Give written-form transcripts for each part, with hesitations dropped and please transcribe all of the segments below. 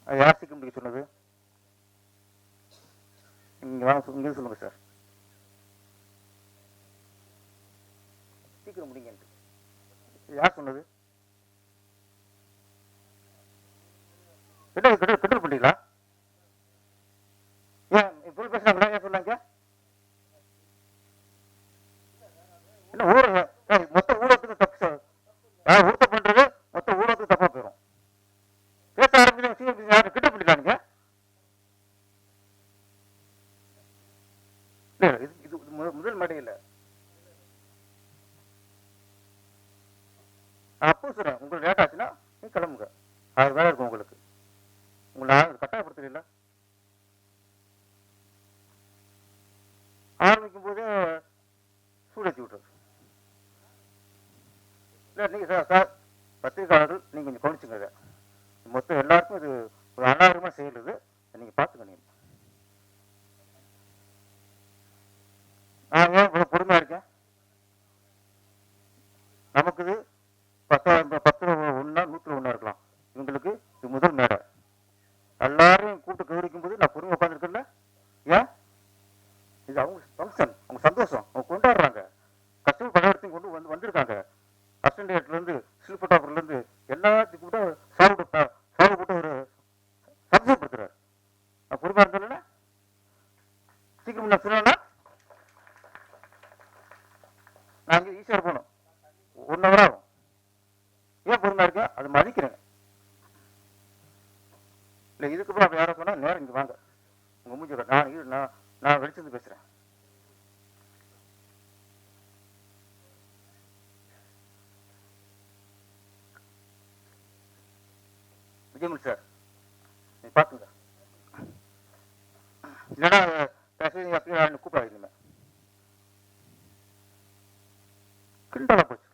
அது யார் சீக்கிரம் முடிக்க சொன்னது? நீங்கள் வாங்க, இங்கே சொல்லுங்கள் சார். சீக்கிரம் முடிங்கன்ட்டு யார் சொன்னது? கெட்டல் பண்ணிங்களா? ஏன் இப்போ பேசுனாங்களா? ஏன் சொன்னாங்க? என்ன ஊழல்? மொத்த ஊழலுக்கு தப்பு சார். ஊழல் பண்றது மொத்த ஊழலுக்கு தப்பா போயிடும். பேச ஆரம்பிச்சு யாரும் கிட்ட பண்ணிக்கலானுங்க. இது முதல் மேடை இல்லை. அப்போ சொல்றேன், உங்களுக்கு லேட் ஆச்சுன்னா நீ கிளம்புங்க. அது வேலை இருக்கும் உங்களுக்கு. உங்களை கட்டாயப்படுத்தல. ஆரம்பிக்கும் போதே சூடேற்றி விட்டுறது. இல்லை நீங்கள் சார் பத்திரிகையாளர்கள் நீங்கள் கொஞ்சம் கவனிச்சுங்க. இதை மொத்தம் எல்லாருக்கும் இது ஒரு அநாகரமாக செய்யறது. நீங்கள் பார்த்துக்க. நீங்கள் நான் ஏன் இவ்வளோ பொறுமையாக இருக்கேன்? நமக்கு இது 10 100 இருக்கலாம். இவங்களுக்கு இது முதல் மேடை. எல்லாரும் கூப்பிட்டு கௌரிக்கும் போது நான் பொறுமை உட்காந்துருக்கேன்ல. ஏன்? இது அவங்க ஃபங்க்ஷன், அவங்க சந்தோஷம், அவங்க கொண்டாடுறாங்க. கஷ்டப்பட்டு படம் கொண்டு வந்திருக்காங்க. அசிஸ்டன்ட்லேருந்து ஸ்டில் ஃபோட்டோகிராஃபர்லேருந்து எல்லாத்துக்கும் கூட சாவு போட்டு ஒரு சந்தோஷப்படுத்துறாரு. நான் பொறுமையாக இருந்தேன். சீக்கிரம் நான் சொன்னேன்னா நான் இங்கே ஈஸியாக போகணும். 1 hour ஆகும். ஏன் பொறுமையாக இருக்கேன்? அது மதிக்கிறேன். இல்லை இதுக்கப்புறம் அப்படி யாரும் சொன்னால் நேரம் இங்கே வாங்க. உங்கள் மூஞ்சி நான் வெளிச்சந்து பேசுகிறேன். விஜயமுல் சார் நீ பார்த்துங்க. இல்லைன்னா அப்படியே கூப்பிடாது. இனிமே கிண்டலா போச்சு.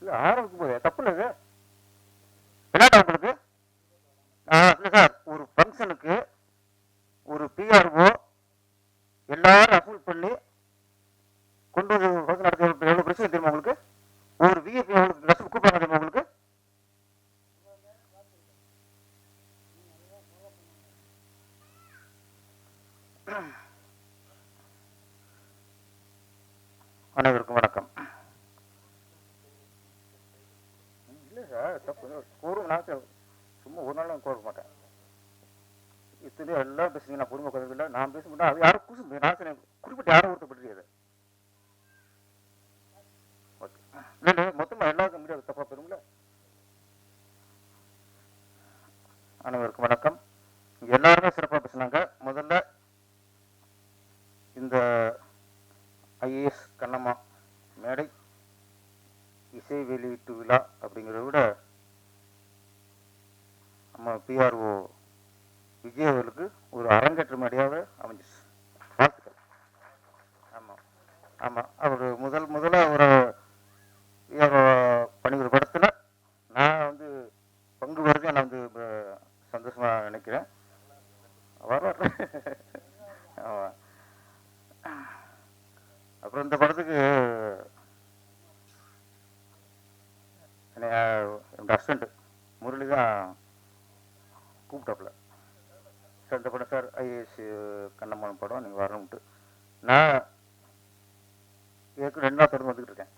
இல்லை ஆரம்பிக்கும் போது தப்பு இல்லை. விளையாட்டா உங்களுக்கு? இல்லை சார், ஒரு ஃபங்க்ஷனுக்கு ஒரு பிஆர்ஓ எல்லாரும் அப்ரூவ் பண்ணி கொண்டு வந்து ஃபங்க்ஷன் நடத்த எவ்வளோ பிரச்சனை தெரியுமா உங்களுக்கு? ஒரு விஐபி உங்களுக்கு ட்ரெஸ் கூப்பிடாங்க தெரியுமா உங்களுக்கு? அனைவருக்கும் வணக்கம். இல்லை சார் தப்பு கோரும். நான் சும்மா ஒரு நாள் கோர மாட்டேன். இத்தனை எல்லாம் பேசுங்க. நான் பொறுமை குறைவில்லை. நான் பேச மாட்டேன். அது யாரும் குசு நான் குறிப்பிட்ட யாரும் ஒருத்தப்பட்டு ஓகே. இல்லை மொத்தமாக எல்லாருக்கும் முடியாது. தப்பா பெறும்ல. அனைவருக்கும் வணக்கம். இங்கே எல்லாருமே சிறப்பாக பேசுனாங்க. முதல்ல இந்த ஐஏஎஸ் கண்ணம்மா மேடை இசை வெளியீட்டு விழா அப்படிங்கிறத விட நம்ம பிஆர்ஓ விஜய் அவர்களுக்கு ஒரு அரங்கேற்ற மேடையாக அமைஞ்சிச்சு. வாழ்த்துக்கள். ஆமாம் ஆமாம். அவர் முதல்ல ஒரு பிஆர்ஓ பணிபுரி படத்தில் நான் வந்து பங்கு வருது. நான் வந்து சந்தோஷமாக நினைக்கிறேன். வரலாறு. ஆமாம். அப்புறம் இந்த படத்துக்கு என்னோட அசிஸ்டண்ட் முரளி தான் கூப்பிட்டாப்புல. சார் இந்த படம் சார் ஐஏஎஸ் கண்ணம்மான் படம் நீங்கள் வரணும்ட்டு. நான் ஏற்கனவே 2 நாள் தொடர்ந்து வந்துக்கிட்டு இருக்கேன்.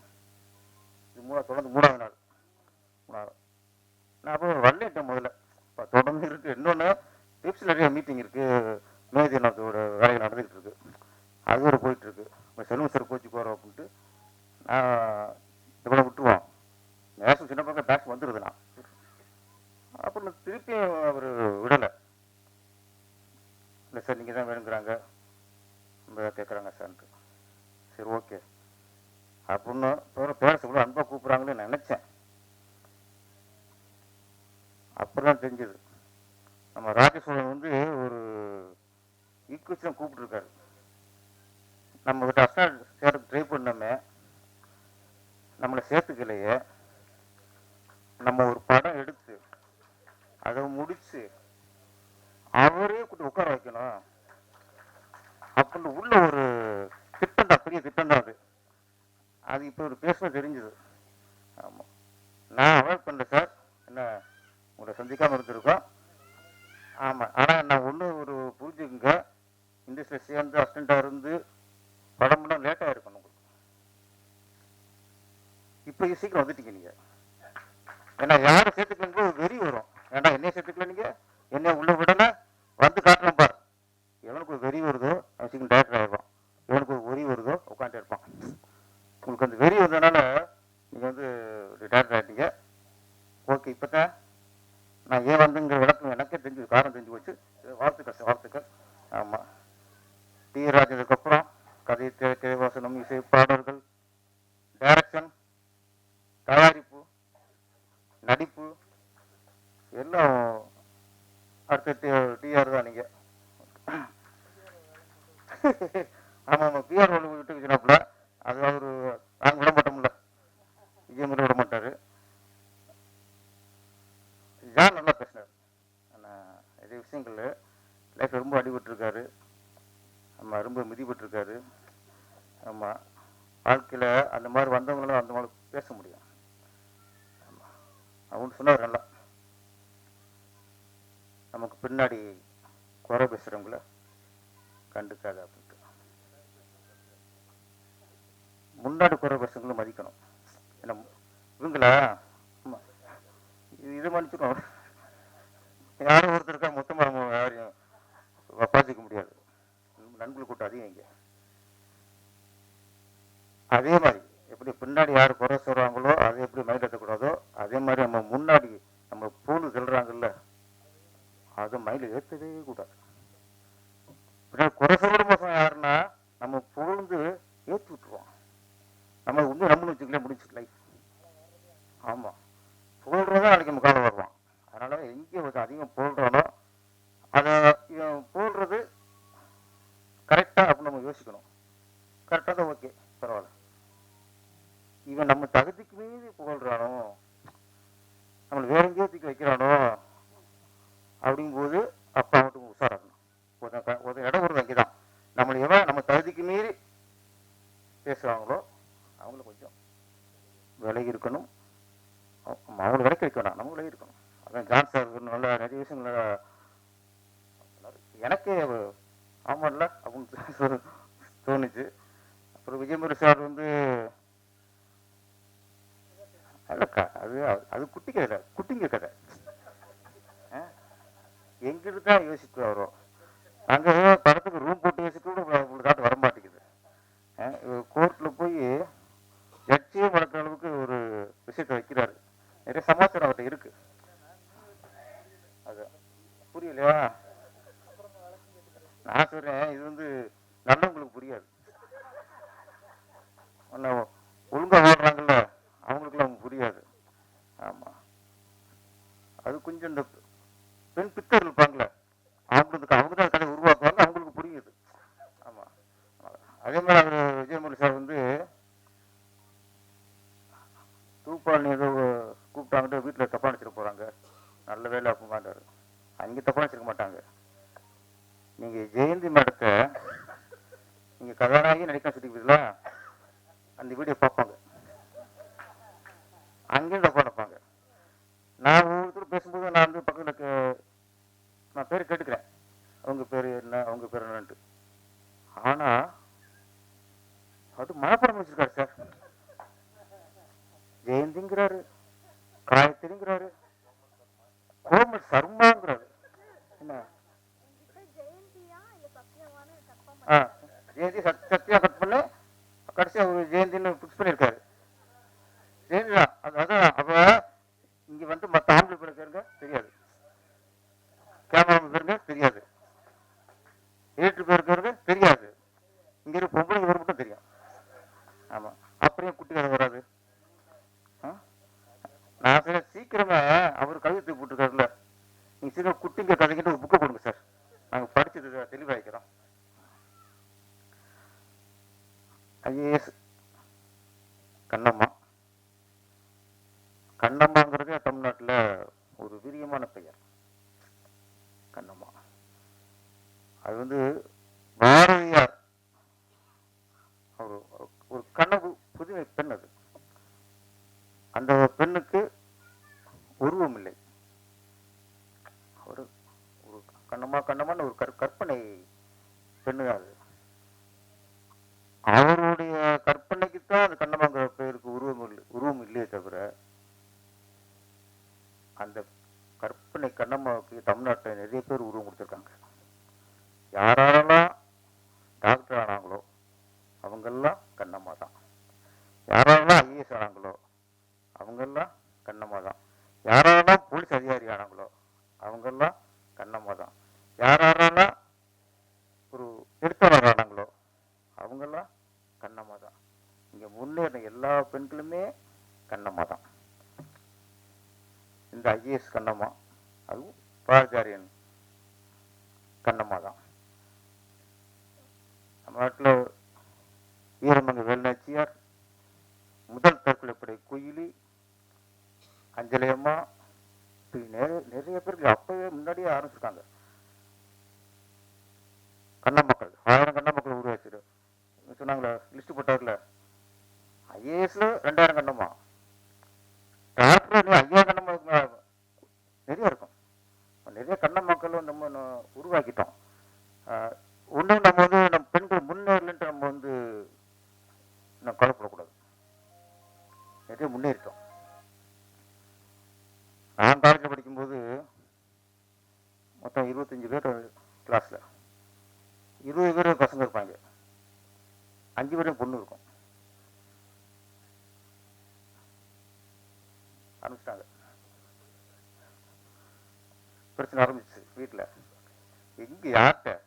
இது தொடர்ந்து 3வது நாள். நான் அப்போ வரலேட்டேன். முதல்ல தொடர்ந்து இருக்குது. இன்னொன்று டிப்ஸ் நிறைய மீட்டிங் இருக்குது. மேதினத்தோட வேலைகள் நடந்துக்கிட்டு இருக்குது. அது ஒரு போயிட்டுருக்கு. செல்வம் சார் கோச்சு போகிறோம் அப்படின்ட்டு நான் இந்த படம் விட்டுருவோம். நேஷனல் சின்ன பக்கம் பேக்ஸ் வந்துடுது. நான் அப்புறம் திருப்பியும் அவர் விடலை. இல்லை சார் நீங்கள் தான் வேணுங்கிறாங்க, நம்ம கேட்குறாங்க சார்ன்ட்டு. சரி ஓகே அப்படின்னு பேரண்ட்ஸ் அன்பாக கூப்பிட்றாங்களே நினச்சேன். அப்புறம் தான் தெரிஞ்சது நம்ம ராஜசோழன் வந்து ஒரு ஈக்குவேஷன் கூப்பிட்டுருக்காரு. நம்ம கிட்ட அஸ்டாண்ட் சேர்த்து ட்ரை பண்ணோமே, நம்மளை சேர்த்துக்கலையே. நம்ம ஒரு படம் எடுத்து அதை முடிச்சு அவரே கூட்டி உட்கார வைக்கணும் அப்படின்னு உள்ள ஒரு திட்டம் தான். பெரிய திட்டம் தான் அது. இப்போ ஒரு பேச தெரிஞ்சுது. ஆமாம், நான் அவாய்ட் பண்ணல சார், என்ன உங்களை சந்திக்காமல் இருந்திருக்கோம். ஆமாம், ஆனால் நான் ஒரு புரிஞ்சுக்குங்க, இண்டஸ்ட்ரியில் சேர்ந்து அசிஸ்டண்ட்டாக இருந்து படம்லாம் லேட்டாக இருக்கணும் உங்களுக்கு. இப்போ சீக்கிரம் வந்துட்டீங்க நீங்கள். ஏன்னா யாரும் சேர்த்துக்கலன்னு ஒரு வெறி வரும். ஏன்னா என்னைய சேர்த்துக்கல, நீங்கள் என்ன உள்ள விடலை, வந்து காட்டணும் பார். எவனுக்கு ஒரு வெறி வருதோ அவன் சீக்கிரம் டேரக்டர் ஆகிடுவான். எவனுக்கு ஒரு வெறி வருதோ உட்காந்து இருப்பான். உங்களுக்கு அந்த வெறி வந்ததுனால நீங்கள் டேரக்டர் ஆகிட்டீங்க. ஓகே, இப்போ தான் நான் ஏன் வந்துங்கிற விளக்கம் எனக்கே தெரிஞ்சு, காரணம் தெரிஞ்சு போச்சு. வாழ்த்துக்கள் சார், வாழ்த்துக்கள். ஆமாம், டி ராஜனுக்கு அப்புறம் கதை, திரை, வாசனம், இசை, பாடல்கள், டைரக்ஷன், தயாரிப்பு, நடிப்பு எல்லாம் அடுத்த டிஆர் தான் நீங்கள். ஆமாம் ஆமாம், பிஆர் ஒன்று விட்டு வச்சுனாப்புல, அது அவர் நாங்கள் விட மாட்டோம்ல, விஜயமுறை விட மாட்டார். ஜான் நல்லா பேசினார். ஆனால் நிறைய விஷயங்கள் லைஃப் ரொம்ப அடிபட்டுருக்காரு. ஆமாம், ரொம்ப மிதிப்பட்டுருக்காரு. ஆமாம், வாழ்க்கையில் அந்த மாதிரி வந்தவங்களும் அந்த மாதிரி பேச முடியும். ஆமாம், அவங்க சொன்னார் நல்லா, நமக்கு பின்னாடி குறை பேசுகிறவங்கள கண்டுக்காத அப்படின்ட்டு. முன்னாடி குறை பேசுறவங்களும் மதிக்கணும். ஏன்னா இவங்களா இதை மன்னிச்சிடும், யாரும் ஒருத்தருக்கா மொத்தமாக நம்ம யாரையும் பாதிக்க முடியாது. நண்பர்கள் கூட்டம் அதிகம் இங்கே. அதே மாதிரி எப்படி பின்னாடி யார் குறை சொல்கிறாங்களோ அதை எப்படி மைண்ட் ஏற்றக்கூடாதோ, அதே மாதிரி நம்ம முன்னாடி நம்ம பூணு சொல்கிறாங்கல்ல, அதை மைண்டில் ஏற்றவே கூடாது. பின்னாடி குறை சொல்கிற மோசம் யாருன்னா நம்ம பொழுது ஏற்றி விட்டுருவோம். நம்ம உண்மை நம்மளும் வச்சுக்கல, முடிச்சு லைஃப். ஆமாம், புகழ்றதான் நாளைக்கு நம்ம காலை வருவான். அதனால் எங்கே அதிகம் புகழ்றானோ அதை இவன் புகழ்றது கரெக்டாக அப்படின்னு நம்ம யோசிக்கணும். கரெக்டாக தான், ஓகே பரவாயில்ல. இவன் நம்ம தகுதிக்கு மீறி புகழ்றானோ, நம்மளை வேற எங்கேயோ தூக்கி வைக்கிறானோ அப்படிங்கும்போது அப்போ அவனுக்கு உஷாராகணும். ஒரு இடம் ஒரு வங்கி தான். நம்மளை எவன் நம்ம தகுதிக்கு மீறி பேசுகிறாங்களோ அவங்கள கொஞ்சம் விலகி இருக்கணும். அவங்களை விலக்கி வைக்கணும், நம்ம விலகி இருக்கணும். அதான் ஜான் சார் நல்லா நிறைய விஷயங்கள் எனக்கே ஆமாம்ல அப்படின்னு தோணுச்சு. அப்புறம் விஜயமுறை சார் இல்லைக்கா, அது குட்டி கதை, குட்டிங்க கதை. எங்கிட்டு தான் யோசிச்சு வரும். அங்கே படத்துக்கு ரூம் போட்டு யோசிச்சு கூட உங்களுக்கு காட்டு வர மாட்டேங்குது. கோர்ட்டில் போய் ஜட்ஜியே வளர்க்குற அளவுக்கு ஒரு விஷயத்தை வைக்கிறாரு. நிறைய சமாச்சாரம் அவர்கிட்ட இருக்கு. அது புரியலையா? நான் சொல்றேன், இது நல்லவங்களுக்கு புரியாது. ஒழுங்கா வாழ்றாங்கல்ல அவங்களுக்குலாம் அவங்க புரியாது. ஆமா, அது கொஞ்சம் இந்த பெண் பித்தர் இருப்பாங்களே அவங்களுக்கு, அவங்க தான் கதை உருவாக்குவாங்க, அவங்களுக்கு புரியுது. ஆமா, அதே மாதிரி அவர் விஜயமுரளி சார் தூப்பாளி ஏதோ கூப்பிட்டாங்கிட்ட வீட்டில் தப்பா நினச்சிட்டு போகிறாங்க, நல்ல வேலை அப்போ மாட்டார். அங்கே தப்பா நினச்சிருக்க மாட்டாங்க. நீங்கள் ஜெயந்தி மேடத்தை நீங்கள் கதாநாயகி நடிக்க சொல்லிக்கிறீங்களா, அந்த வீடியோ பார்ப்பாங்க, அங்கேயும் தப்பா நினைப்பாங்க. நான் ஒவ்வொருத்தரும் பேசும்போது நான் பக்கத்தில் நான் பேர் கேட்டுக்கிறேன், அவங்க பேர் என்ன, அவங்க பேர் என்னன்ட்டு. ஆனால் அது மனப்படம் வச்சிருக்காரு சார். ஜெயந்திங்கிறாரு, காயத்ரிங்கிறாரு, கோமல் சர்மாங்கிறாரு. என்ன ஜெயந்தி சத்தியா கட் பண்ண கடைசியா ஒரு ஜெயந்தின்னு பிக்ஸ் பண்ணியிருக்காரு. ஜெயந்தி தான். அதான் அப்ப இங்க மற்ற ஆண்கள் பேர் பேருங்க தெரியாது, கேமரா பேருங்க தெரியாது, எடிட்டர் பேர் பேருங்க தெரியாது, இங்க இருக்க பொம்பளை பேர் மட்டும் தெரியும். ஆமா, அப்படியே குட்டி கதை வராது. நான் சார் சீக்கிரமா அவர் கவிதை போட்டிருக்காருல்ல, நீங்க சீக்கிரம் குட்டிங்க கதைக்கிட்டு ஒரு புக்கை கொடுங்க சார், நாங்க படிச்சது தெளிவாய்க்கிறோம். ஐஏஎஸ் கண்ணம்மா. கண்ணம்மாங்கிறது தமிழ்நாட்டில் ஒரு வீரியமான பெயர். கண்ணம்மா அது பாரதியார் அவர் ஒரு கனவு, புதிய புதுமை பெண் அது. அந்த பெண்ணுக்கு உருவம் இல்லை, ஒரு ஒரு கண்ணமான ஒரு கற்பனை பெண்ணு அது. அவருடைய கற்பனைக்குத்தான் அந்த கண்ணம்மாங்கிற பேருக்கு உருவம் இல்லையே தவிர, அந்த கற்பனை கண்ணம்மாவுக்கு தமிழ்நாட்டில் நிறைய பேர் உருவம் கொடுத்துருக்காங்க. யாரெல்லாம் டாக்டர் ஆனாங்களோ அவங்கெல்லாம் கண்ணம்மா தான். யாரெல்லாம் ஐஏஎஸ் ஆனாங்களோ அவங்கெல்லாம் கண்ணம்மா தான். யாரெல்லாம் போலீஸ் அதிகாரி ஆனாங்களோ அவங்கெல்லாம் கண்ணம்மா தான். யாரெல்லாம் ஒரு எழுத்தாளர் ஆனாங்களோ அவங்கெல்லாம் கண்ணம்மா தான். இங்க முன்னேறின எல்லா பெண்களுமே கண்ணம்மா தான். இந்த ஐஏஎஸ் கண்ணம்மா, அதுவும் பாரதியாரியன் கண்ணம்மா தான். நம்ம நாட்டில் வீரமங்க வேலுநாச்சியார், முதல் தற்கொலைப்படை குயிலி, அஞ்சலியம்மா, நிறைய பேருக்கு அப்பவே முன்னாடியே ஆரம்பிச்சிருக்காங்க. கண்ணமக்கள் 1000 கண்ணமக்கள் உருவாச்சு சொன்னாங்களே, லிஸ்ட் போட்டார்ல. ஐஏஎஸ்ல 2000 கண்ணம்மா, டாக்டர் 5000 கண்ணம்மா நிறைய இருக்கும். நிறைய கண்ணமக்களும் நம்ம உருவாக்கிட்டோம். ஒன்று நம்ம நம்ம பெண்கள் முன்னேறலன்ட்டு நம்ம நம்ம கவலைப்படக்கூடாது. நிறைய முன்னேறிட்டோம். நான் காலேஜில் படிக்கும்போது மொத்தம் 25 பேர் கிளாஸ்ல, 20 பேர் பசங்க இருப்பாங்க, 5 பேரும் பொண்ணு இருக்கும். ஆரம்பிச்சிட்டாங்க, பிரச்சனை ஆரம்பிச்சு வீட்டில். எங்க யார்கிட்ட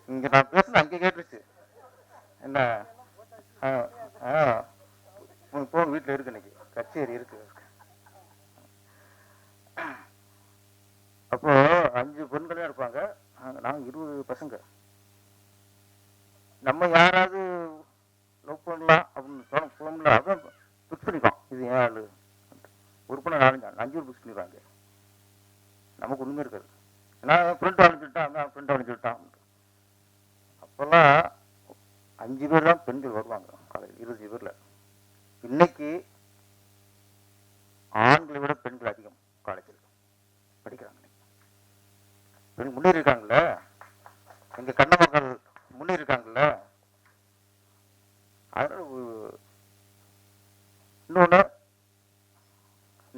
இங்க நான் பேசுன அங்கே கேட்டுருச்சு. என்ன போன வீட்டில் இருக்கு, இன்னைக்கு கச்சேரி இருக்கு. அப்போ 5 பெண்களே இருப்பாங்க, நாங்கள் 20 பசங்க. நம்ம யாராவது லவ் பண்ணலாம் அப்படின்னு போகல, அதான் ஃபிக்ஸ் பண்ணிக்கலாம். இது ஏன் ஆளு ஒரு பொண்ணு 4 5 பேர் ஃபிக்ஸ் பண்ணிடுவாங்க. நமக்கு ஒன்றுமே இருக்காது. நான் ஃப்ரெண்ட் அனுப்பிச்சுட்டான், ஃப்ரெண்ட் அனுப்பிச்சுட்டான். அப்போல்லாம் 5 பேர் தான் பெண்கள் வருவாங்க காலேஜ், 20 பேரில். இன்னைக்கு ஆண்களை விட பெண்கள் அதிகம் காலேஜில் படிக்கிறாங்க. பெண் முன்னேறி இருக்காங்கல்ல, எங்க கண்ணமக்கள் முன்னேறி இருக்காங்கல்ல. அதனால இன்னொன்று,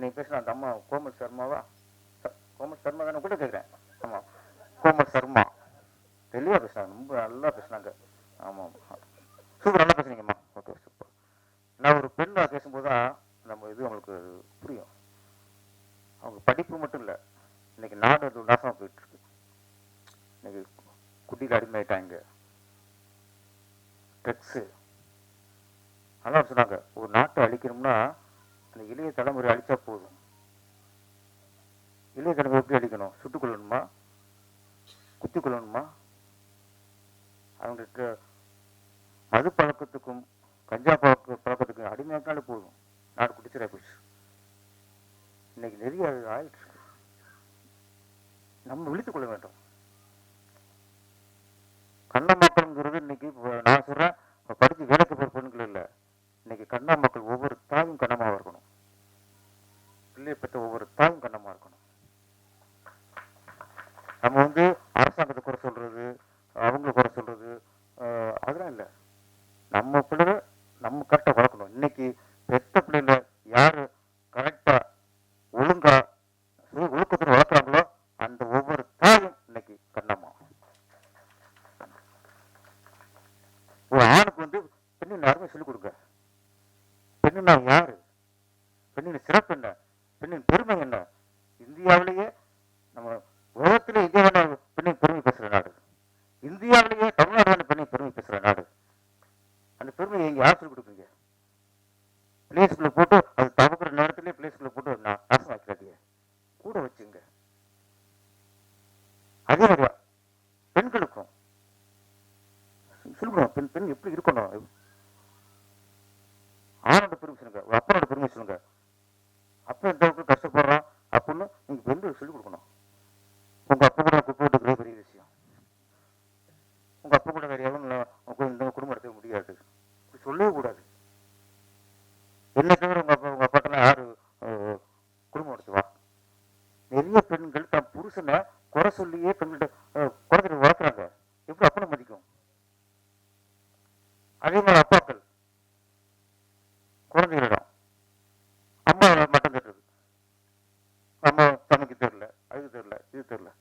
நீ பேசுன அந்த அம்மா கோமல் சர்மாவா, கோமல் சர்மா தானே கூட கேட்குறேன். ஆமாம், கோமல் சர்மா தெளிவாக பேசுனாங்க, ரொம்ப நல்லா பேசுனாங்க. ஆமாம், சூப்பர், நல்லா பேசுனீங்கம்மா. Okay, super. நான் ஒரு பெண்ணை பேசும்போது தான் நம்ம இது அவங்களுக்கு புரியும். அவங்க படிப்பு மட்டும் இல்லை, இன்னைக்கு நாடு அது நாசமாக போயிட்டு இருக்கு. இன்னைக்கு குட்டியில் அடிமையாயிட்டாங்க, ட்ரக்ஸு. அதெல்லாம் சொன்னாங்க, ஒரு நாட்டை அழிக்கணும்னா அந்த இளைய தலைமுறை அழிச்சா போதும். இளைய தலைமுறை எப்படி அழிக்கணும்? சுட்டுக் கொள்ளணுமா, குத்தி கொள்ளணுமா? அவங்களுக்கு மது பழக்கத்துக்கும் கஞ்சா பழக்கத்துக்கும் அடிமையாக்காலே போதும், நாடு குடிச்சிட போயிடுச்சு. இன்னைக்கு நிறைய ஆயிடுச்சு. நம்ம விழித்துக் கொள்ள வேண்டும். கண்ணமக்கள்ங்கிறது இன்னைக்கு நான் சொல்றேன், படித்து வேலைக்கு போகிற பெண்கள் இல்லை. இன்னைக்கு கண்ணமக்கள் ஒவ்வொரு தாயும் கண்ணமாக இருக்கணும். பிள்ளையை பெற்ற ஒவ்வொரு தாயும் கண்ணமாக இருக்கணும். நம்ம அரசாங்கத்தை குறை சொல்றது, அவங்கள குறை சொல்றது, அதெல்லாம் இல்லை. நம்ம பிள்ளை நம்ம கரெக்டாக வளர்க்கணும். இன்னைக்கு பெற்ற பிள்ளைல யாரு கரெக்டா ஒழுங்கா ஒழுக்கத்தில் வளர்க்குறாங்களோ அந்த ஒவ்வொரு தாயும் இன்னைக்கு கண்ணம்மா. ஒரு ஆணுக்கு பெண்ணின் அருமை சொல்லிக் கொடுங்க. பெண்ணுனா யாரு, பெண்ணின் சிறப்பு என்ன, பெண்ணின் பெருமை என்ன. இந்தியாவிலேயே நம்ம உலகத்திலே இந்தியாவான பெண்ணின் பெருமை பேசுற நாடு, இந்தியாவிலேயே தமிழ்நாடு பெண்ணின் பெருமை பேசுற நாடு. அந்த பெருமையை எங்க யார் சொல்லிக் கொடுக்குறீங்க? பிளேஸ்குள்ள போட்டு அது தவக்கிற நேரத்திலே பிளேஸ்குள்ள போட்டு நாசம் ஆக்கிறாதீங்க, கூட வச்சுங்க. அதே மாதிரியா பெண்களுக்கும் சொல்லுங்க, பெண் பெண் எப்படி இருக்கணும். ஆணோட பெருமை சொல்லுங்க, ஒரு அப்பனோட பெருமை சொல்லுங்க. அப்ப எந்த அளவுக்கு கஷ்டப்படுறான் அப்படின்னு நீங்க பெண்களுக்கு சொல்லிக் கொடுக்கணும். உங்க அப்பா கூட குப்பை விட்டுக்கிறதே பெரிய விஷயம். உங்க அப்பா கூட வேற எவனும் இந்த குடும்பம் நடத்த முடியாது, சொல்லவே கூடாது. அதே மாதிரி அப்பாக்கள் குழந்தைகளிடம் அம்மா மட்டும் தட்டுறது, அம்மா தனக்கு தெரியல, அது தெரியல, இது தெரியல.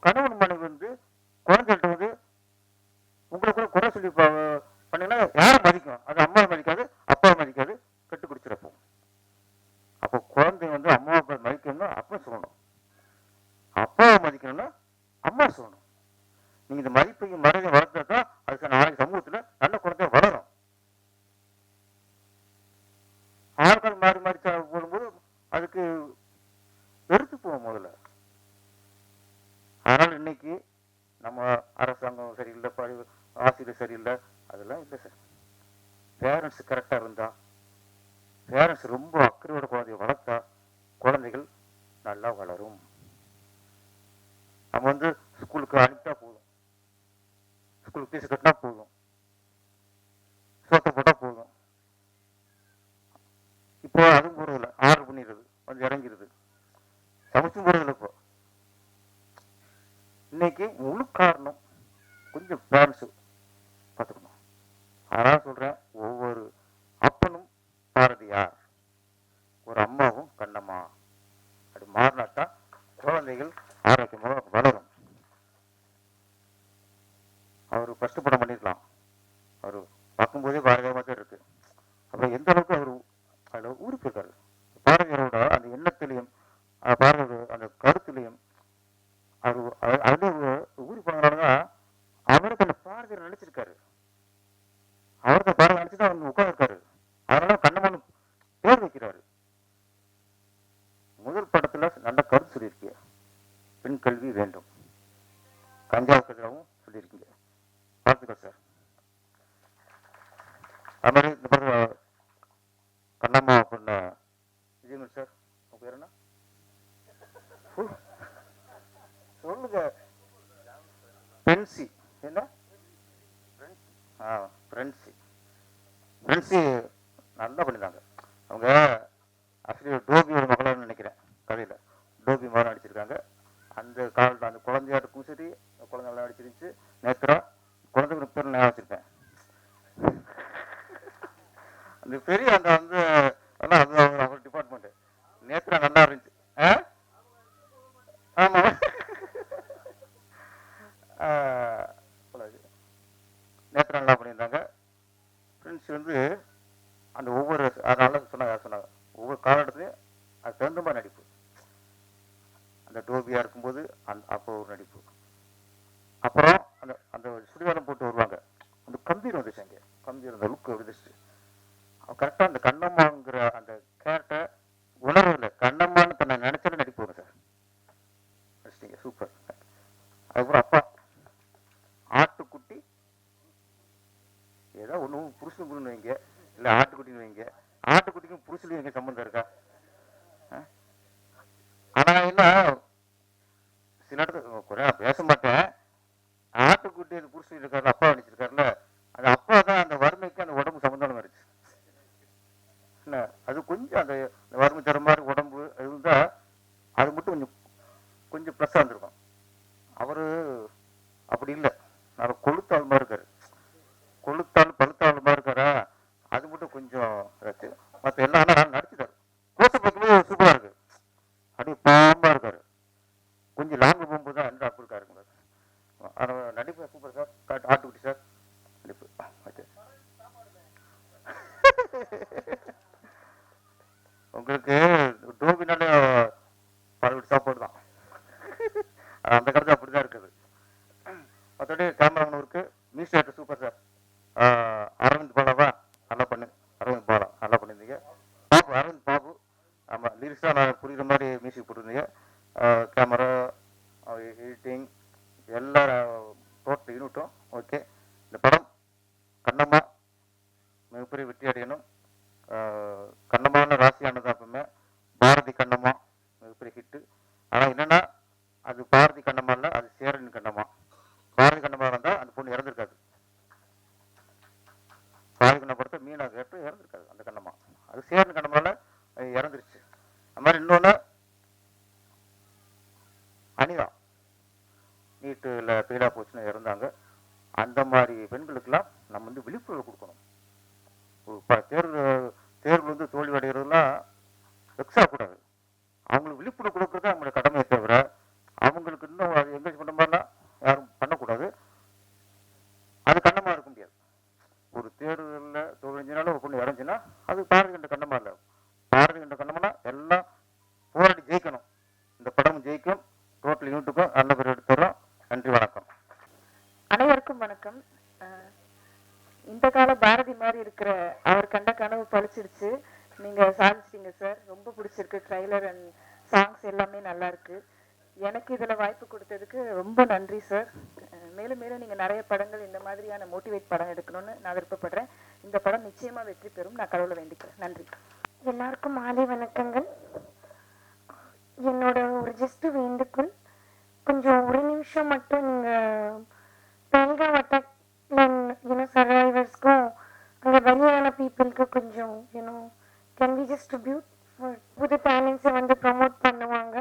கணவன் மனைவி வந்து குழந்தைகிட்ட வந்து உங்களை கூட குறை சொல்லி பண்ணீங்கன்னா யாரை மதிக்கும்? அது அம்மாவை மதிக்காது, அப்பாவை மதிக்காது, கெட்டு குடிச்சிடப்போ. அப்போ குழந்தை வந்து அம்மாவை மதிக்கணும்னா அப்பா சொல்லணும், அப்பாவை மதிக்கணும்னா அம்மா சொல்லணும். நீங்க இந்த மதிப்பையும் மரியாதை வளர்த்தா தான் அதுக்கு நாளைக்கு சமூகத்துல நல்ல குழந்தைய வளரும். ஆட்கள் மாறி மாறி போடும்போது அதுக்கு வெறுத்து போவோம் முதல்ல. அதனால இன்னைக்கு நம்ம அரசாங்கம் சரியில்லை, ஆசிரியர் சரியில்லை, அதெல்லாம் இல்லை சார். பேரண்ட்ஸ் கரெக்டாக இருந்தா, பேரண்ட்ஸ் ரொம்ப அக்கறையோட குழந்தைய வளர்த்தா குழந்தைகள் நல்லா வளரும். நம்ம வந்து ஸ்கூலுக்கு அனுப்பிட்டா போதும், ஸ்கூலுக்கு ஃபீஸ் கட்டினா போதும், சோத்தை போட்டால் போதும். இப்போ அதுவும் போறதில்லை, ஆர்டர் பண்ணிடுறது, கொஞ்சம் இறங்கிடுது, சமைச்சும் போறதில்லை. இப்போ இன்னைக்கு முழு காரணம் கொஞ்சம் பேரண்ட்ஸு பார்த்துக்கணும். அதனால சொல்றேன், ஒவ்வொரு அப்பனும் பாரதியார், ஒரு அம்மாவும் கண்ணம்மா. அப்படி மாறினாத்தான் குழந்தைகள் ஆரோக்கியமாக வளரும். அவர் ஃபர்ஸ்ட் படம் பண்ணிருக்கலாம், அவர் பார்க்கும்போதே பாரதியமாக தான் இருக்கு. அப்புறம் எந்த அளவுக்கு அவர் அதில் ஊறி போயிருக்காரு. பாரதியாரோட அந்த எண்ணத்திலையும் பாரதியோட அந்த கருத்திலையும் அவர் அதுலேயும் ஊறி போனதுனாலதான் அவருக்கு அந்த பாரதியார் நினைச்சிருக்காரு. அவருக்கு பாரதி நினைச்சுதான் அவர் உட்காந்துருக்காரு. அதனால கண்ணம்மான்னு பேர் வைக்கிறாரு. முதல் படத்துல நல்ல கருத்து சொல்லியிருக்கீங்க, பெண் கல்வி வேண்டும், கஞ்சாவுக்கு சொல்லியிருக்கீங்க, வாழ்த்துக்கள் சார். அது மாதிரி இந்த படத்தில் கண்ணம்மா பண்ண விஜயமன் சார், உங்க பேர் என்ன சொல்லுங்க? பென்சி என்ன? ஃப்ரெண்ட்ஸி நல்லா பண்ணிருந்தாங்க. அவங்க ஆக்சுவலி டோபியோட மகளான்னு நினைக்கிறேன், கதையில் டோபி மகளாக நடிச்சிருக்காங்க. அந்த காலத்தில் அந்த குழந்தையாட்டுக்கும் சரி, குழந்தை நல்லா நடிச்சிருந்துச்சு. நேத்ரா குழந்தைங்க பேர் நான் வச்சிருப்பேன். அந்த பெரிய அந்த வந்து அது அவங்க டிபார்ட்மெண்ட் நேத்ரா நல்லா இருந்துச்சு. ஆமா நேத்ரா நல்லா பண்ணியிருந்தாங்க. ஃப்ரெண்ட்ஸ் வந்து அந்த ஒவ்வொரு அதனால சொன்னாங்க ஒவ்வொரு காலகட்டத்திலையும் அது தகுந்த மாதிரி நடிப்பு. அந்த டோபியா இருக்கும்போது அப்போ ஒரு நடிப்பு. அப்புறம் அந்த அந்த சுடிவாரம் போட்டு வருவாங்க, அந்த கம்பீரம் வந்துச்சு, அங்கே கம்பீரம், அந்த லுக் வந்துச்சு. கரெக்டாக அந்த கண்ணம்மாங்கிற அந்த கேரக்டர் உணர்வில் கண்ணம்மான்னு தன்னை நினைச்சாலும் நடிப்பு வரும் சார். நடிச்சிட்டீங்க, சூப்பர். அதுக்கப்புறம் அப்பா ஆட்டுக்குட்டி ஏதோ ஒன்றும் புருஷன் புருன்னு வைங்க, இல்லை ஆட்டுக்குட்டின்னு வைங்க. ஆட்டுக்குட்டிக்கும் புருஷனுக்கும் எங்க சம்பந்தம் இருக்கா? ஆனா என்ன சில இடத்துல குறையா பேச மாட்டேன். ஆட்டுக்குட்டி புருஷன் இருக்காரு, அப்பா நடிச்சிருக்காருல, அந்த அப்பா தான் அந்த வறுமைக்கு அந்த உடம்பு சம்பந்தம் இருந்துச்சு. என்ன அது கொஞ்சம் அந்த வறுமை தர மாதிரி உடம்பு இருந்தா அது மட்டும் கொஞ்சம் ப்ளஸ்ஸாக இருந்திருக்கும். அவரு அப்படி இல்லை, நான் கொளுத்தாள் மாதிரி இருக்காரு, கொளுத்தாள் பழுத்தாள் மாதிரி இருக்காரா, அது மட்டும் கொஞ்சம் மற்ற எல்லாம் நடிச்சுட்டாரு. கோசை பார்க்கும்போது சூப்பரா இருக்கு, அப்படியே பாம்பா இருக்காரு. கொஞ்சம் லாங்கு போகும்போது தான் எந்த அப்படி இருக்காருங்க. நடிப்பு சூப்பர் சார், ஆட்டுக்குட்டி சார் நடிப்பு. உங்களுக்கு டோபினால பழகுடி சாப்பாடு தான், அந்த காலத்தில் அப்படிதான் இருக்குது. மற்றபடி கேமராமேன் இருக்கு, மியூசிக் சூப்பர் சார். அரவிந்த் பாலாவா நல்லா பண்ணு, அரவிந்த் பாலா நல்லா பண்ணியிருந்தீங்க. பாபு, அரவிந்த் பாபு, ஆமாம் லிரிக்ஸாக நான் புரியுற மாதிரி மியூசிக் போட்டிருந்தீங்க. கேமரா, எடிட்டிங், எல்லா டோட்டல் யூனிட்டும் ஓகே. இந்த படம் கண்ணம்மா மிகப்பெரிய வெற்றி அடையணும். கண்ணம்மான ராசியானது அப்பவுமே பாரதி கண்ணம்மா மிகப்பெரிய ஹிட்டு. ஆனால் என்னன்னா அது பாரதி கண்ணம்மா இல்லை, அது சேரன் கண்ணம்மா. பாரதி கண்ணம்மா இருந்தால் அந்த பொண்ணு இறந்துருக்காது. பாரதி கண்ணம்மா படத்தை மீனா கேட்டு இறந்துருக்காது அந்த கண்ணம்மா, அது சேரன் கண்ணம்மால இறந்துருச்சு. அது மாதிரி இன்னொன்று அனிதா நீட்டில் ஃபெயிலாக போச்சுன்னு இறந்தாங்க. அந்த மாதிரி பெண்கள் பெண்களுக்கெல்லாம் நம்ம வந்து விழிப்புணர்வு கொடுக்கணும். தேர்வு வந்து தோல்வி அடைகிறதுலாம் வெக்ஸ் ஆகக்கூடாது. அவங்களுக்கு விழிப்புணர்வு கொடுக்கறது அவங்களோட கடமையை தவிர அவங்களுக்கு இன்னும் என்கரேஜ் பண்ண மாதிரிலாம் யாரும் பண்ணக்கூடாது. அது கண்ணமாக இருக்க முடியாது. ஒரு தேர்தலில் தோல்விஞ்சினாலும் ஒரு பொண்ணு இறஞ்சினா அது பாரதி கண்ட கண்ணமாக இல்லை. பாரதி கண்ட கண்ணம்னா எல்லாம் போராடி ஜெயிக்கணும். இந்த படமும் ஜெயிக்கும். டோட்டல் யூனிட்டுக்கும் நல்ல பேர் எடுத்துறோம். நன்றி, வணக்கம். அனைவருக்கும் வணக்கம். இந்த கால பாரதி மாதிரி இருக்கிற அவர் கண்ட கனவு பழிச்சிருச்சு. நீங்க சாதிச்சிட்டீங்க சார். ரொம்ப பிடிச்சிருக்கு. ட்ரைலர் அண்ட் சாங்ஸ் எல்லாமே நல்லா இருக்கு. எனக்கு இதுல வாய்ப்பு கொடுத்ததுக்கு ரொம்ப நன்றி சார். மேலும் மேலும் நீங்க நிறைய படங்கள் இந்த மாதிரியான மோட்டிவேட் படம் எடுக்கணும்னு நான் விருப்பப்படுறேன். இந்த படம் நிச்சயமா வெற்றி பெறும். நான் கடவுளை வேண்டிக்கிறேன். நன்றி. எல்லாருக்கும் மாலை வணக்கங்கள். என்னோட ஒரு ஜஸ்ட் வேண்டுகோள், கொஞ்சம் ஒரு நிமிஷம் மட்டும் நீங்க பெல்காம் அட்டாக்ல சர்வைவர்ஸ்க்கும் அங்கே வெளியான பீப்புளுக்கு கொஞ்சம் கேன் வி டிஸ்ட்ரிபியூட் புது டேலண்ட்ஸை வந்து ப்ரமோட் பண்ணுவாங்க.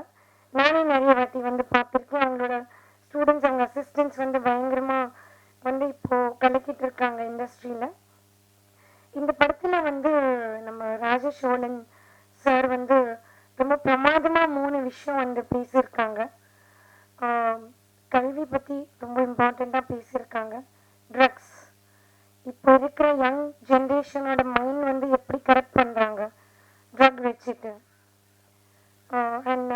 நானே நிறைய வாட்டி வந்து பார்த்துருக்கேன். அவங்களோட ஸ்டூடெண்ட்ஸ், அவங்க அசிஸ்டன்ட்ஸ் வந்து பயங்கரமாக வந்து இப்போது கலக்கிட்டு இருக்காங்க இண்டஸ்ட்ரியில். இந்த படத்தில் வந்து நம்ம ராஜேஷ் சோழன் சார் வந்து ரொம்ப பிரமாதமாக 3 விஷயம் வந்து பேசியிருக்காங்க. கல்வி பற்றி ரொம்ப இம்பார்ட்டண்ட்டாக பேசியிருக்காங்க. ட்ரக்ஸ், இப்போ இருக்கிற யங் ஜென்ரேஷனோட மைண்ட் வந்து எப்படி கரெக்ட் பண்ணுறாங்க ட்ரக் வச்சுட்டு. அண்ட்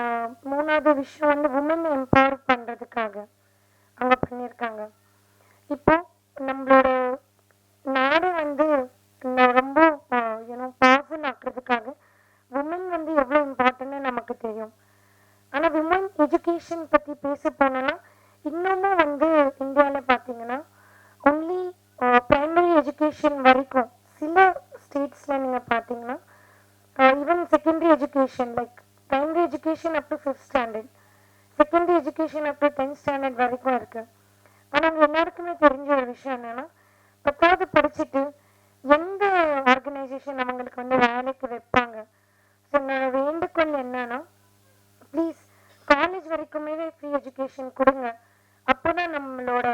3வது விஷயம் வந்து உமன் எம்பவர் பண்ணுறதுக்காக அவங்க பண்ணியிருக்காங்க. இப்போ நம்மளோட நாடு வந்து ரொம்ப பவர்ஃபுல் ஆக்குறதுக்காக உமன் வந்து எவ்வளோ இம்பார்ட்டன்ட்னு நமக்கு தெரியும். ஆனால் விமன் எஜுகேஷன் பற்றி பேச போனோன்னா இன்னமும் வந்து இந்தியாவில் பார்த்தீங்கன்னா ஒன்லி ப்ரைமரி எஜுகேஷன் வரைக்கும் சில ஸ்டேட்ஸில் நீங்கள் பார்த்தீங்கன்னா even secondary education like primary education up to 5th standard, secondary education up to 10th standard வரைக்கும் இருக்குது. ஆனால் அவங்க எல்லாருக்குமே தெரிஞ்ச ஒரு விஷயம் என்னென்னா 10வது படிச்சுட்டு எந்த ஆர்கனைசேஷன் அவங்களுக்கு வந்து வேலைக்கு வைப்பாங்க. ஸோ என்னோட வேண்டுகோள் என்னன்னா, ப்ளீஸ் காலேஜ் வரைக்குமே ஃப்ரீ எஜுகேஷன் கொடுங்க. அப்போ தான் நம்மளோட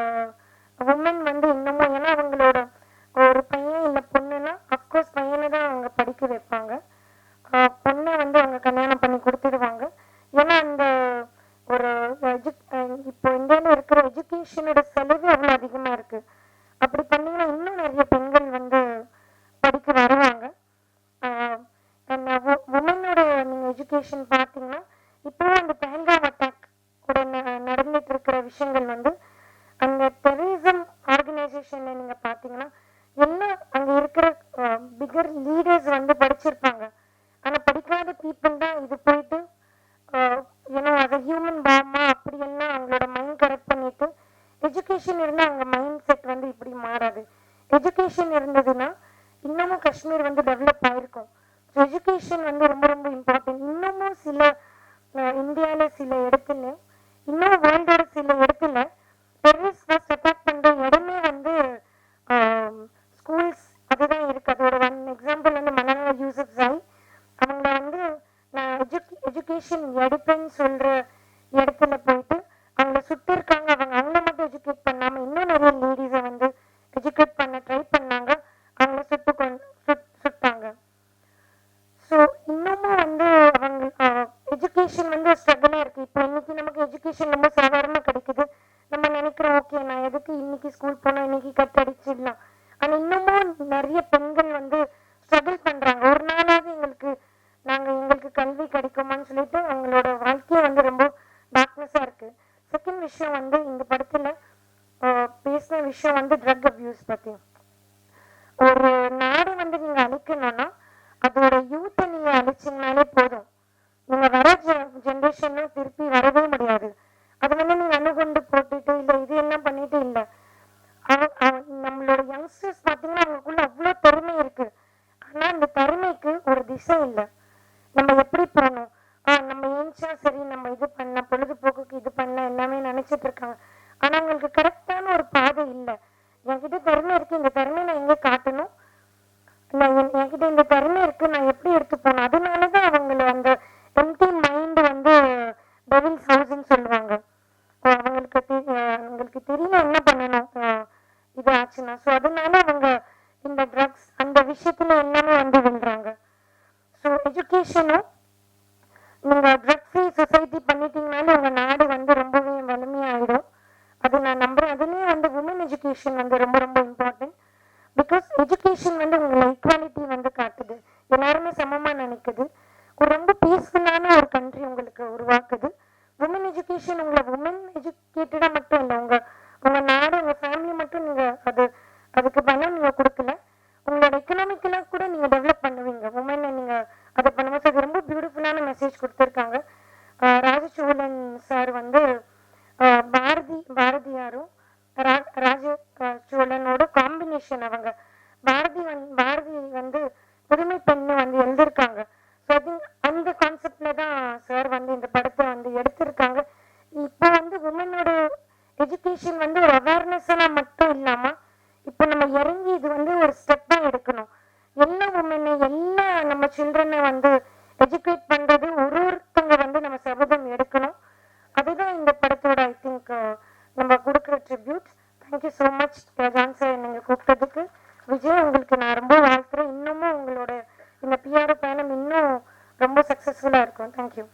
உமன் வந்து இன்னமும், ஏன்னா அவங்களோட ஒரு பையன் இல்லை பொண்ணுன்னா அஃப்கோர்ஸ் பையனை தான் அவங்க படிக்க வைப்பாங்க, பொண்ணை வந்து அவங்க கல்யாணம் பண்ணி கொடுத்துடுவாங்க. ஏன்னா அந்த ஒரு இப்போ இந்தியாவில் இருக்கிற எஜுகேஷனோட செலவு அவ்வளோ அதிகமாக இருக்குது. அப்படி பண்ணிங்கன்னா இன்னும் நிறைய பெண்கள் வந்து படிக்க வருவாங்க. உமனோட நீங்கள் எஜுகேஷன் பார்த்தீங்கன்னா இப்போ அந்த பெஹல்காம் அட்டாக் கூட நடந்துட்டு இருக்கிற விஷயங்கள் வந்து அந்த டெரரிசம் ஆர்கனைசேஷன்ல நீங்கள் பார்த்தீங்கன்னா எல்லாம் அங்கே இருக்கிற பிகர் லீடர்ஸ் வந்து படிச்சிருப்பாங்க. ஆனால் படிக்காத பீப்புள் தான் இது போயிட்டு அதை ஹியூமன் பாமா அப்படியெல்லாம் அவங்களோட மைண்ட் கரெக்ட் பண்ணிட்டு, எஜுகேஷன் இருந்தால் அவங்க மைண்ட் செட் வந்து இப்படி மாறாது. எஜுகேஷன் இருந்ததுன்னா இன்னமும் காஷ்மீர் வந்து டெவலப் ஆகிருக்கும். ஸோ எஜுகேஷன் வந்து ரொம்ப ரொம்ப இம்பார்ட்டன்ட். இன்னமும் சில இந்தியாவில் சில இடத்துல, இன்னும் வேர்ல்டோட சில இடத்துல டெரரிஸ்ட் ஃபர்ஸ்ட் அட்டாக் பண்ணுற இடமே வந்து ஸ்கூல்ஸ் அதுதான் இருக்குது. அதோட ஒன் எக்ஸாம்பிள் வந்து மலாலா யூசுப்ஸாய், அவங்கள வந்து நான் எஜுகேஷன் எடுப்பேன்னு சொல்கிற இடத்துல போயிட்டு அவங்கள சுட்டிருக்காங்க. அவங்கள மட்டும் எஜுகேட் பண்ணாமல் இன்னும் நிறைய லேடிஸை வந்து எஜுகேட் பண்ண ட்ரை பண்ணாங்க. அவங்கள சுட்டாங்க. ஸோ இன்னமும் வந்து அவங்க எஜுகேஷன் வந்து ஸ்ட்ரகிளாக இருக்குது. இப்போ இன்னைக்கு நமக்கு எஜுகேஷன் ரொம்ப சாதாரணமாக கிடைக்குது. நம்ம நினைக்கிறோம் ஓகே நான் எதுக்கு இன்னைக்கு ஸ்கூல் போனால் இன்னைக்கு கட் அடிச்சிடலாம். ஆனால் இன்னமும் நிறைய பெண்கள் வந்து ஸ்ட்ரகிள் பண்ணுறாங்க. ஒரு நாளாவது எங்களுக்கு கல்வி கிடைக்குமான்னு சொல்லிட்டு அவங்களோட வாழ்க்கையை வந்து ரொம்ப டார்க்னஸாக இருக்குது. செகண்ட் விஷயம் வந்து இந்த படத்தில் பேசின விஷயம் வந்து ட்ரக் அப்யூஸ் பற்றி. ஒரு நாடு வந்து நீங்கள் அழிக்கணும்னா அதோட யூத்தை நீங்கள் அழிச்சிங்கனாலே போதும். நீங்கள் வர ஜென்ரேஷன்லாம் திருப்பி வரவே முடியாது. அது வந்து நீங்கள் அணுகுண்டு போட்டுட்டு இல்லை இது எல்லாம் பண்ணிட்டு இல்லை. நம்மளோட யங்ஸ்டர்ஸ் பார்த்தீங்கன்னா அவங்களுக்குள்ள அவ்வளோ திறமை இருக்குது. ஆனால் அந்த திறமைக்கு ஒரு திசை இல்லை. நம்ம எப்படி போகணும், நம்ம ஏன்ச்சா சரி நம்ம இது பண்ண பொழுதுபோக்குக்கு இது பண்ண எல்லாமே நினச்சிட்டு இருக்காங்க. ஆனால் அவங்களுக்கு கரெக்டான ஒரு பாதை இல்லை. என்கிட்ட திறமை இருக்குது, இந்த திறமை நான் எங்கே காட்டணும், என்கிட்ட இந்த திறமை இருக்கு நான் எப்படி எடுத்து போகணும். அதனாலதான் அவங்கள அந்த எம்டி மைண்ட் வந்து டெவில்ஸ் ஹவுஸ்ன்னு சொல்லுவாங்க. அவங்களுக்கு தெரியல என்ன பண்ணணும் இது ஆச்சுன்னா. ஸோ அதனால அவங்க இந்த ட்ரக்ஸ் அந்த விஷயத்துல எல்லாமே வந்து விழுறாங்க. ஸோ எஜுகேஷனும் நீங்கள் ட்ரக் ஃப்ரீ சொசைட்டி பண்ணிட்டீங்கனாலும் உங்கள் நாடு வந்து ரொம்பவே வலிமையாகிடும். அது நான் நம்புகிறேன். அதுலேயே வந்து உமன் எஜுகேஷன் வந்து ரொம்ப ரொம்ப இம்பார்ட்டன்ட். பிகாஸ் எஜுகேஷன் வந்து உங்களை ஈக்குவாலிட்டி வந்து காட்டுது, எல்லாருமே சமமாக நினைக்குது, ஒரு ரொம்ப பீஸ்ஃபுல்லான ஒரு கண்ட்ரி உங்களுக்கு உருவாக்குது. உமன் எஜுகேஷன் உங்களை உமன் எஜுகேட்டடாக மட்டும் இல்லை, உங்கள் நாடு உங்கள் ஃபேமிலி மட்டும் நீங்கள் அதுக்கு பணம் நீங்கள் கொடுக்கல, உங்களோட எக்கனாமிக்கலாக கூட நீங்கள் டெவலப் பண்ணுவீங்க உமனை நீங்கள் அதை பண்ணும்போது. அது ரொம்ப பியூட்டிஃபுல்லான மெசேஜ் கொடுத்துருக்காங்க. ராஜசோழன் சார் வந்து பாரதியாரும் ராஜசோழனோட காம்பினேஷன். அவங்க பாரதி வந்து புதுமை பெண்ணு வந்து எழுதியிருக்காங்க. ஸோ அது அந்த கான்செப்ட்ல தான் சார் வந்து இந்த படத்தை வந்து எடுத்திருக்காங்க. இப்போ வந்து உமனோட எஜுகேஷன் வந்து ஒரு அவேர்னஸாக மட்டும் இல்லாமல் இப்போ நம்ம இறங்கி இது வந்து ஒரு ஸ்டெப்பாக எடுக்கணும். எல்லா உமனை எல்லா நம்ம சில்ட்ரனை வந்து எஜுகேட் பண்ணுறது ஒருத்தங்க வந்து நம்ம சபதம் எடுக்கணும். அதுதான் இந்த படத்தோட ஐ திங்க் நம்ம கொடுக்குற tribute. Thank you so much John sir நீங்கள் கூப்பிட்டதுக்கு. விஜய் உங்களுக்கு நான் ரொம்ப வாழ்த்துறேன். இன்னமும் உங்களோட இந்த பிஆர் பயணம் இன்னும் ரொம்ப சக்ஸஸ்ஃபுல்லாக இருக்கும். தேங்க்யூ.